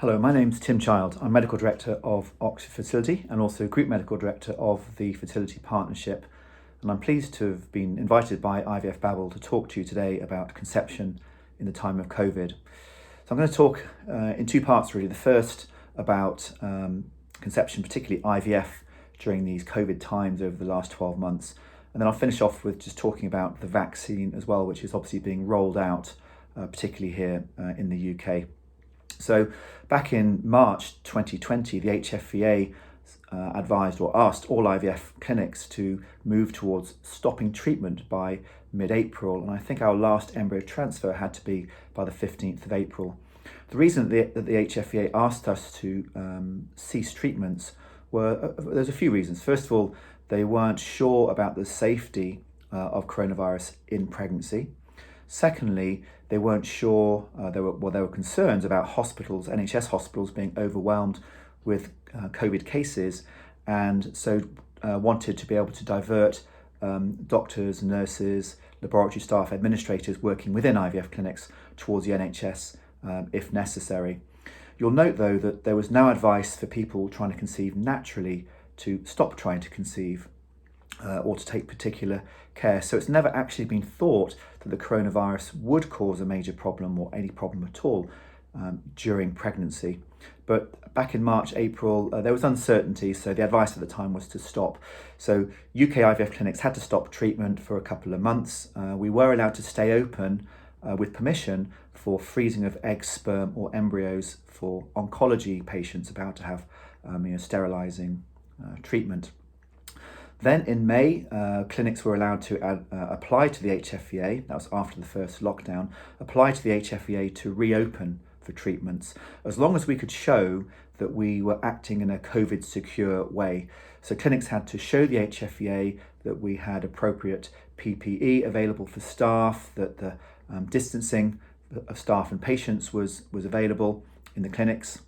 Hello, my name's Tim Child. I'm Medical Director of Oxford Fertility and also Group Medical Director of the Fertility Partnership. And I'm pleased to have been invited by IVF Babble to talk to you today about conception in the time of COVID. So I'm going to talk in two parts really. The first about conception, particularly IVF during these COVID times over the last 12 months. And then I'll finish off with just talking about the vaccine as well, which is obviously being rolled out, particularly here in the UK. So back in March 2020, the HFEA advised or asked all IVF clinics to move towards stopping treatment by mid-April, and I think our last embryo transfer had to be by the 15th of April. The reason that the HFEA asked us to cease treatments there's a few reasons. First of all, they weren't sure about the safety of coronavirus in pregnancy. Secondly, they weren't sure, there were concerns about hospitals, NHS hospitals being overwhelmed with COVID cases, and so wanted to be able to divert doctors, nurses, laboratory staff, administrators working within IVF clinics towards the NHS if necessary. You'll note though that there was no advice for people trying to conceive naturally to stop trying to conceive or to take particular care. So it's never actually been thought that the coronavirus would cause a major problem or any problem at all during pregnancy. But back in March, April, there was uncertainty, so the advice at the time was to stop. So UK IVF clinics had to stop treatment for a couple of months. We were allowed to stay open with permission for freezing of eggs, sperm or embryos for oncology patients about to have sterilising treatment. Then in May, clinics were allowed to apply to the HFEA, that was after the first lockdown, apply to the HFEA to reopen for treatments, as long as we could show that we were acting in a COVID secure way. So clinics had to show the HFEA that we had appropriate PPE available for staff, that the distancing of staff and patients was available in the clinics,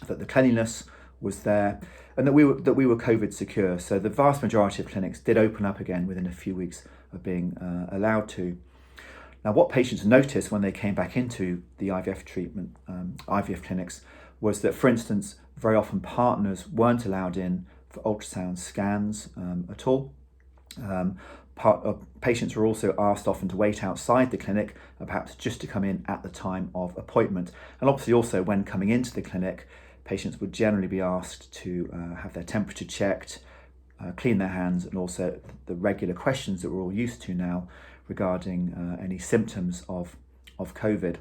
that the cleanliness was there, and that we were COVID secure. So the vast majority of clinics did open up again within a few weeks of being allowed to. Now, what patients noticed when they came back into the IVF treatment, IVF clinics, was that, for instance, very often partners weren't allowed in for ultrasound scans at all. Patients were also asked often to wait outside the clinic, perhaps just to come in at the time of appointment. And obviously also when coming into the clinic, patients would generally be asked to have their temperature checked, clean their hands, and also the regular questions that we're all used to now regarding any symptoms of COVID.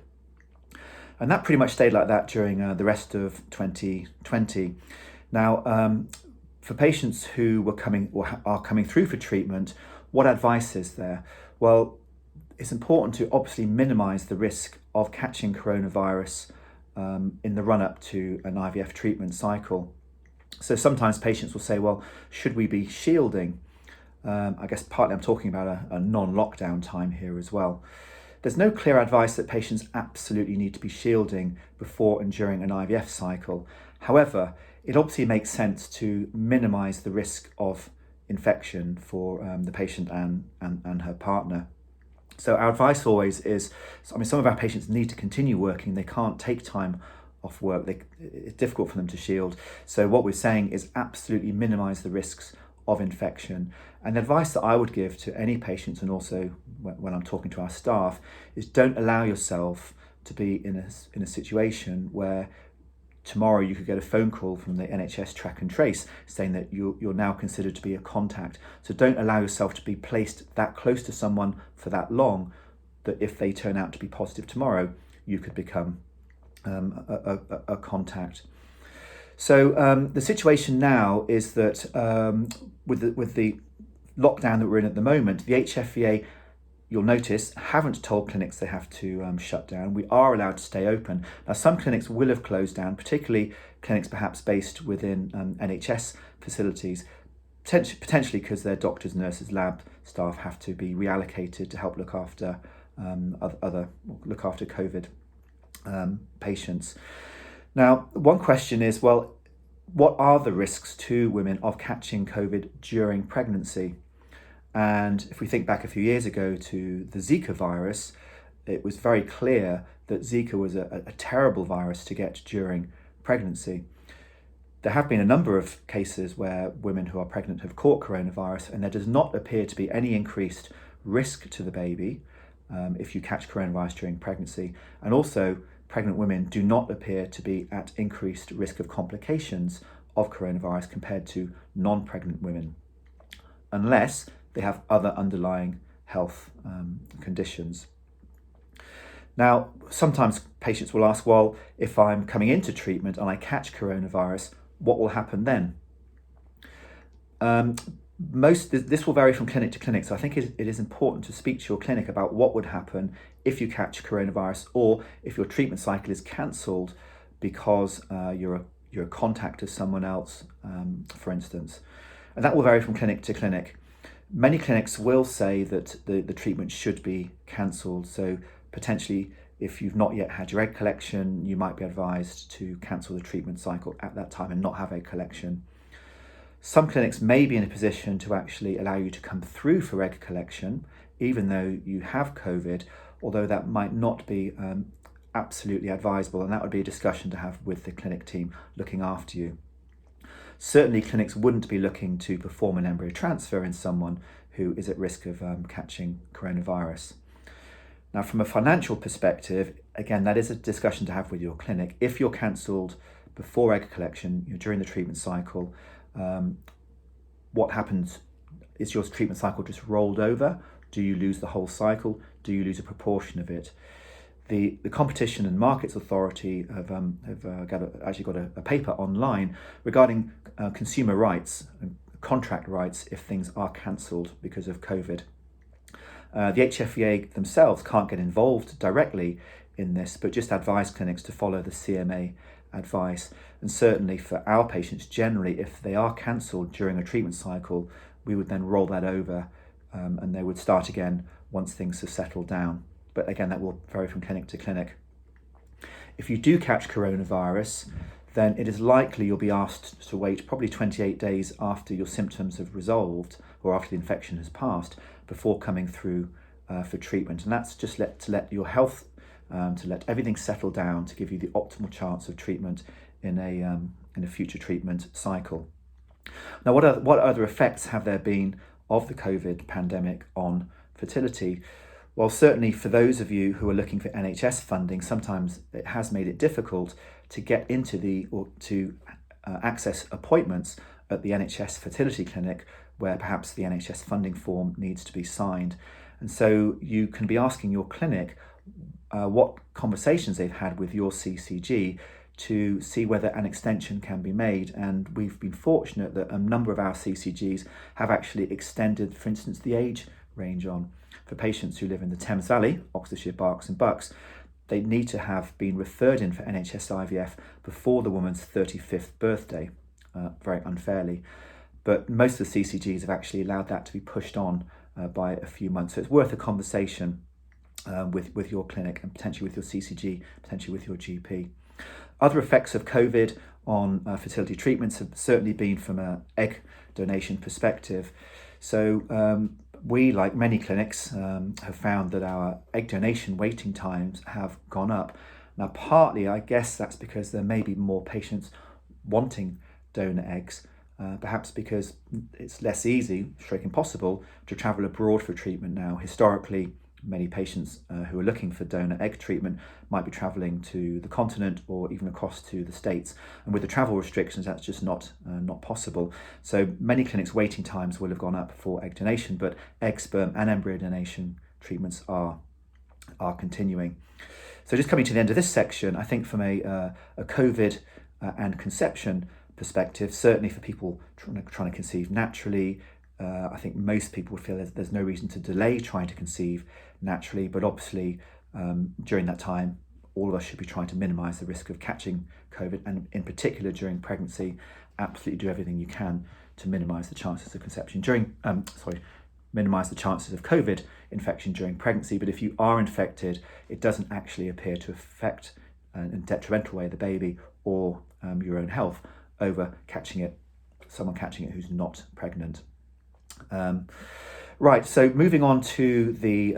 And that pretty much stayed like that during the rest of 2020. Now, for patients who were coming or are coming through for treatment, what advice is there? Well, it's important to obviously minimise the risk of catching coronavirus in the run-up to an IVF treatment cycle. So sometimes patients will say, well, should we be shielding? I guess partly I'm talking about a non-lockdown time here as well. There's no clear advice that patients absolutely need to be shielding before and during an IVF cycle. However, it obviously makes sense to minimise the risk of infection for the patient and her partner. So our advice always is, some of our patients need to continue working. They can't take time off work. It's difficult for them to shield. So what we're saying is absolutely minimise the risks of infection. And the advice that I would give to any patients, and also when I'm talking to our staff, is don't allow yourself to be in a situation where tomorrow you could get a phone call from the NHS track and trace saying that you're now considered to be a contact. So don't allow yourself to be placed that close to someone for that long, that if they turn out to be positive tomorrow, you could become a contact. So the situation now is that with the lockdown that we're in at the moment, the HFEA, you'll notice, haven't told clinics they have to shut down. We are allowed to stay open. Now, some clinics will have closed down, particularly clinics perhaps based within NHS facilities, potentially because their doctors, nurses, lab staff have to be reallocated to help look after COVID patients. Now, one question is, well, what are the risks to women of catching COVID during pregnancy? And if we think back a few years ago to the Zika virus, it was very clear that Zika was a terrible virus to get during pregnancy. There have been a number of cases where women who are pregnant have caught coronavirus, and there does not appear to be any increased risk to the baby if you catch coronavirus during pregnancy. And also, pregnant women do not appear to be at increased risk of complications of coronavirus compared to non-pregnant women, unless they have other underlying health conditions. Now, sometimes patients will ask, well, if I'm coming into treatment and I catch coronavirus, what will happen then? This will vary from clinic to clinic, so I think it is important to speak to your clinic about what would happen if you catch coronavirus, or if your treatment cycle is cancelled because you're a contact of someone else, for instance. And that will vary from clinic to clinic. Many clinics will say that the treatment should be cancelled, so potentially if you've not yet had your egg collection, you might be advised to cancel the treatment cycle at that time and not have egg collection. Some clinics may be in a position to actually allow you to come through for egg collection, even though you have COVID, although that might not be absolutely advisable, and that would be a discussion to have with the clinic team looking after you. Certainly, clinics wouldn't be looking to perform an embryo transfer in someone who is at risk of catching coronavirus. Now, from a financial perspective, again, that is a discussion to have with your clinic. If you're cancelled before egg collection, during the treatment cycle, what happens? Is your treatment cycle just rolled over? Do you lose the whole cycle? Do you lose a proportion of it? The Competition and Markets Authority have actually got a paper online regarding consumer rights and contract rights if things are cancelled because of COVID. The HFEA themselves can't get involved directly in this, but just advise clinics to follow the CMA advice. And certainly for our patients, generally, if they are cancelled during a treatment cycle, we would then roll that over and they would start again once things have settled down. But again, that will vary from clinic to clinic. If you do catch coronavirus, then it is likely you'll be asked to wait probably 28 days after your symptoms have resolved or after the infection has passed before coming through for treatment. And that's just to let your health, to let everything settle down, to give you the optimal chance of treatment in a future treatment cycle. Now, what other effects have there been of the COVID pandemic on fertility? Well, certainly for those of you who are looking for NHS funding, sometimes it has made it difficult to get into to access appointments at the NHS fertility clinic, where perhaps the NHS funding form needs to be signed. And so you can be asking your clinic what conversations they've had with your CCG to see whether an extension can be made. And we've been fortunate that a number of our CCGs have actually extended, for instance, the age range on. For patients who live in the Thames Valley, Oxfordshire, Berks and Bucks, they need to have been referred in for NHS IVF before the woman's 35th birthday, very unfairly. But most of the CCGs have actually allowed that to be pushed on by a few months. So it's worth a conversation with your clinic and potentially with your CCG, potentially with your GP. Other effects of COVID on fertility treatments have certainly been from an egg donation perspective. So we, like many clinics, have found that our egg donation waiting times have gone up. Now, partly, I guess that's because there may be more patients wanting donor eggs, perhaps because it's less easy, stroke impossible, to travel abroad for treatment now. Historically, many patients who are looking for donor egg treatment might be travelling to the continent or even across to the States. And with the travel restrictions, that's just not possible. So many clinics' waiting times will have gone up for egg donation, but egg, sperm and embryo donation treatments are continuing. So just coming to the end of this section, I think from a COVID and conception perspective, certainly for people trying to conceive naturally, I think most people would feel there's no reason to delay trying to conceive naturally, but obviously during that time, all of us should be trying to minimise the risk of catching COVID, and in particular during pregnancy, absolutely do everything you can to minimise the chances of conception minimise the chances of COVID infection during pregnancy. But if you are infected, it doesn't actually appear to affect in a detrimental way the baby or your own health over someone catching it who's not pregnant. Right, so moving on to the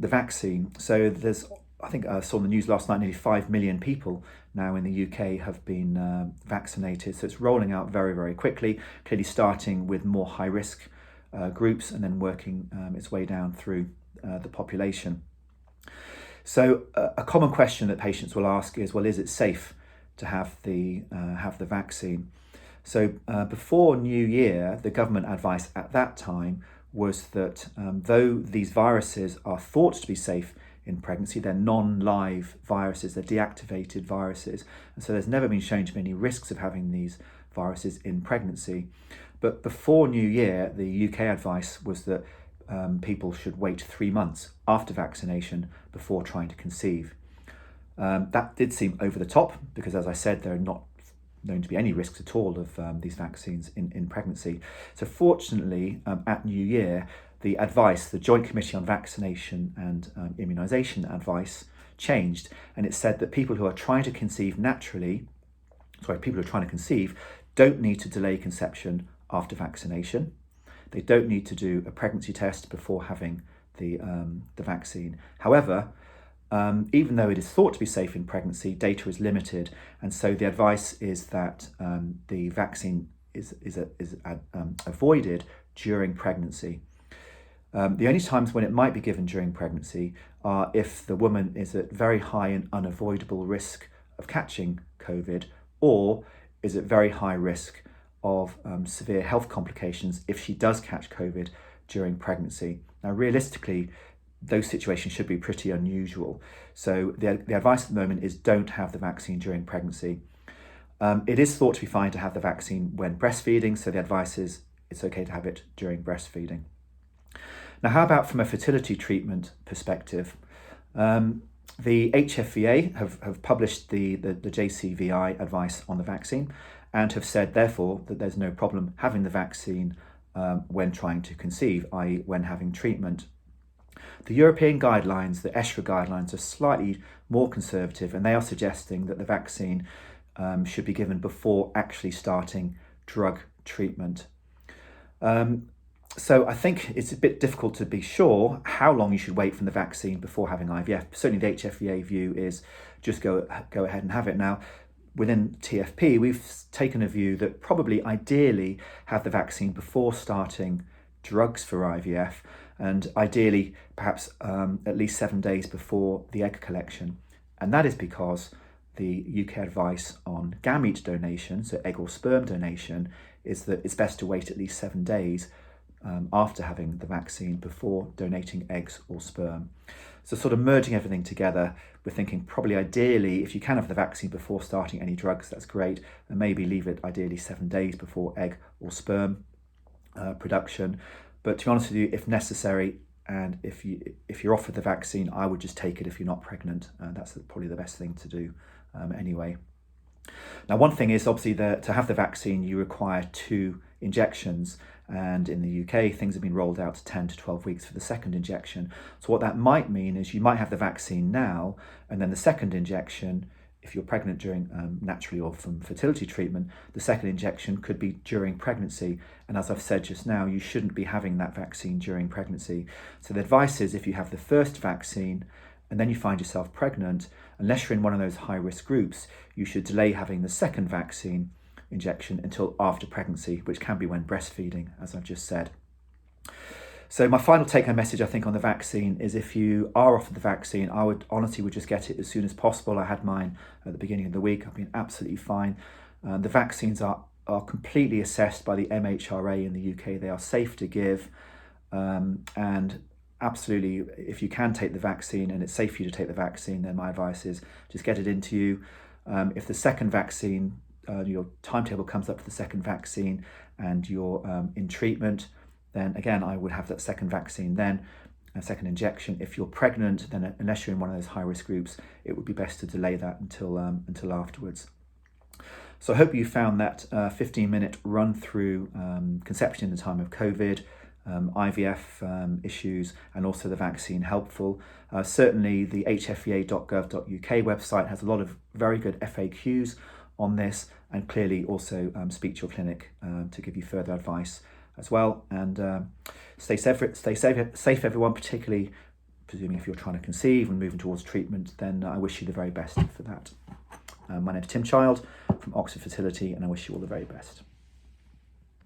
vaccine. So there's I think I saw in the news last night, nearly 5 million people now in the UK have been vaccinated. So it's rolling out very, very quickly, clearly starting with more high risk groups and then working its way down through the population. So a common question that patients will ask is, well, is it safe to have the vaccine? So before New Year, the government advice at that time was that though these viruses are thought to be safe in pregnancy, they're non-live viruses, they're deactivated viruses, and so there's never been shown to be any risks of having these viruses in pregnancy. But before New Year, the UK advice was that people should wait 3 months after vaccination before trying to conceive. That did seem over the top because, as I said, there are not known to be any risks at all of these vaccines in pregnancy. So fortunately, at New Year, the advice, the Joint Committee on Vaccination and Immunisation advice changed, and it said that people who are trying to conceive don't need to delay conception after vaccination. They don't need to do a pregnancy test before having the vaccine. However, even though it is thought to be safe in pregnancy, data is limited, and so the advice is that the vaccine is avoided during pregnancy. The only times when it might be given during pregnancy are if the woman is at very high and unavoidable risk of catching COVID, or is at very high risk of severe health complications if she does catch COVID during pregnancy. Now, realistically, those situations should be pretty unusual. So the advice at the moment is don't have the vaccine during pregnancy. It is thought to be fine to have the vaccine when breastfeeding, so the advice is it's okay to have it during breastfeeding. Now, how about from a fertility treatment perspective? The HFVA have published the JCVI advice on the vaccine and have said, therefore, that there's no problem having the vaccine when trying to conceive, i.e. when having treatment. The European guidelines, the ESHRA guidelines, are slightly more conservative, and they are suggesting that the vaccine should be given before actually starting drug treatment. So I think it's a bit difficult to be sure how long you should wait from the vaccine before having IVF. Certainly the HFVA view is just go ahead and have it. Now, within TFP, we've taken a view that probably ideally have the vaccine before starting drugs for IVF, and ideally perhaps at least 7 days before the egg collection. And that is because the UK advice on gamete donation, so egg or sperm donation, is that it's best to wait at least 7 days after having the vaccine before donating eggs or sperm. So sort of merging everything together, we're thinking probably ideally, if you can have the vaccine before starting any drugs, that's great, and maybe leave it ideally 7 days before egg or sperm production. But to be honest with you, if necessary, and if you're offered the vaccine, I would just take it if you're not pregnant. That's probably the best thing to do anyway. Now, one thing is obviously that to have the vaccine, you require 2 injections. And in the UK, things have been rolled out to 10 to 12 weeks for the second injection. So what that might mean is you might have the vaccine now, and then the second injection, if you're pregnant during naturally or from fertility treatment, the second injection could be during pregnancy. And as I've said just now, you shouldn't be having that vaccine during pregnancy. So the advice is if you have the first vaccine and then you find yourself pregnant, unless you're in one of those high risk groups, you should delay having the second vaccine injection until after pregnancy, which can be when breastfeeding, as I've just said. So my final take-home message, I think, on the vaccine is if you are offered the vaccine, I would honestly just get it as soon as possible. I had mine at the beginning of the week. I've been absolutely fine. The vaccines are completely assessed by the MHRA in the UK. They are safe to give, and absolutely, if you can take the vaccine and it's safe for you to take the vaccine, then my advice is just get it into you. If the second vaccine, your timetable comes up for the second vaccine and you're in treatment, then again, I would have that second vaccine then, a second injection. If you're pregnant, then unless you're in one of those high risk groups, it would be best to delay that until afterwards. So I hope you found that 15-minute run through conception in the time of COVID, IVF issues, and also the vaccine helpful. Certainly the hfva.gov.uk website has a lot of very good FAQs on this, and clearly also speak to your clinic to give you further advice as well. And stay safe everyone, particularly presuming if you're trying to conceive and moving towards treatment, then I wish you the very best for that. My name is Tim Child from Oxford Fertility, and I wish you all the very best.